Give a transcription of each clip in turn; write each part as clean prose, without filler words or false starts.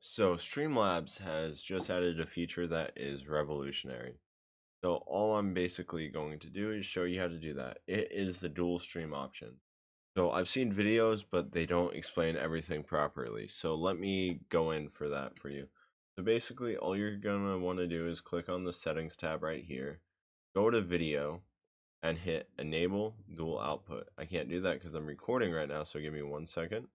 So Streamlabs has just added a feature that is revolutionary. So all I'm basically going to do is show you how to do that. It is the dual stream option. So I've seen videos, but they don't explain everything properly. So let me go in for that for you. So basically all you're gonna want to do is click on the settings tab right here, go to video and hit enable dual output. I can't do that because I'm recording right now, so give me 1 second.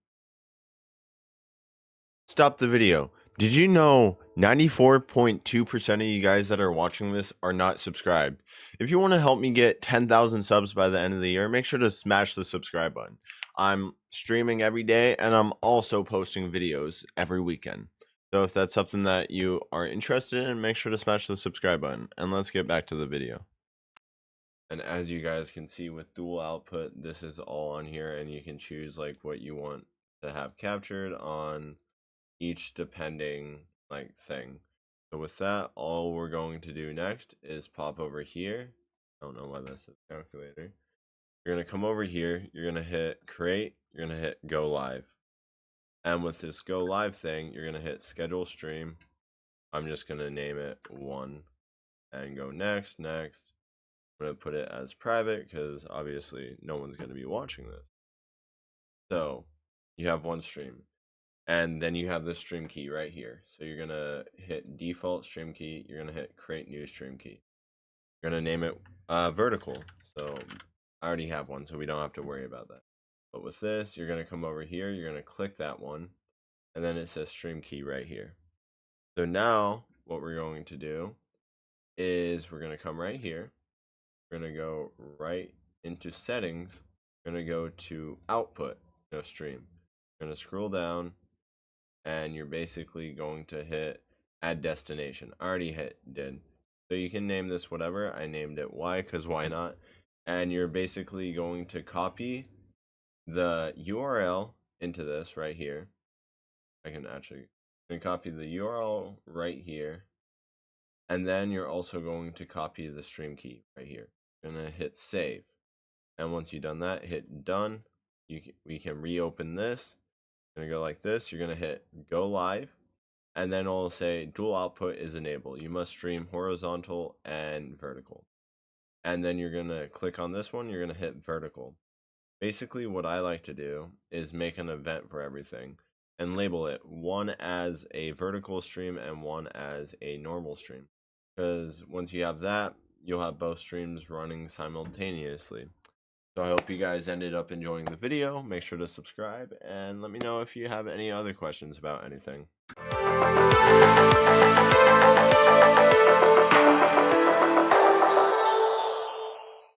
Stop the video. Did you know 94.2% of you guys that are watching this are not subscribed? If you want to help me get 10,000 subs by the end of the year, make sure to smash the subscribe button. I'm streaming every day and I'm also posting videos every weekend. So if that's something that you are interested in, make sure to smash the subscribe button. And let's get back to the video. And as you guys can see with dual output, this is all on here and you can choose like what you want to have captured on each depending like thing. So with that, all we're going to do next is pop over here. I don't know why this is calculator. You're gonna come over here, you're gonna hit create, you're gonna hit go live. And with this go live thing, you're gonna hit schedule stream. I'm just gonna name it 1 and go next. I'm gonna put it as private because obviously no one's gonna be watching this. So you have one stream. And then you have the stream key right here. So you're gonna hit default stream key. You're gonna hit create new stream key. You're gonna name it vertical. So I already have one, so we don't have to worry about that. But with this, you're gonna come over here. You're gonna click that one, and then it says stream key right here. So now what we're going to do is we're gonna come right here. We're gonna go right into settings. We're gonna go to output, no stream. We're gonna scroll down and you're basically going to hit add destination. I already did. So you can name this whatever. I named it Y because why not? And you're basically going to copy the URL into this right here. I can actually copy the URL right here. And then you're also going to copy the stream key right here. You're gonna hit save. And once you've done that, hit done. We can reopen this. Gonna go like this. You're gonna hit go live, and then it'll say dual output is enabled. You must stream horizontal and vertical. And then you're gonna click on this one. You're gonna hit vertical. Basically, what I like to do is make an event for everything and label it one as a vertical stream and one as a normal stream. Because once you have that, you'll have both streams running simultaneously. So I hope you guys ended up enjoying the video. Make sure to subscribe and let me know if you have any other questions about anything.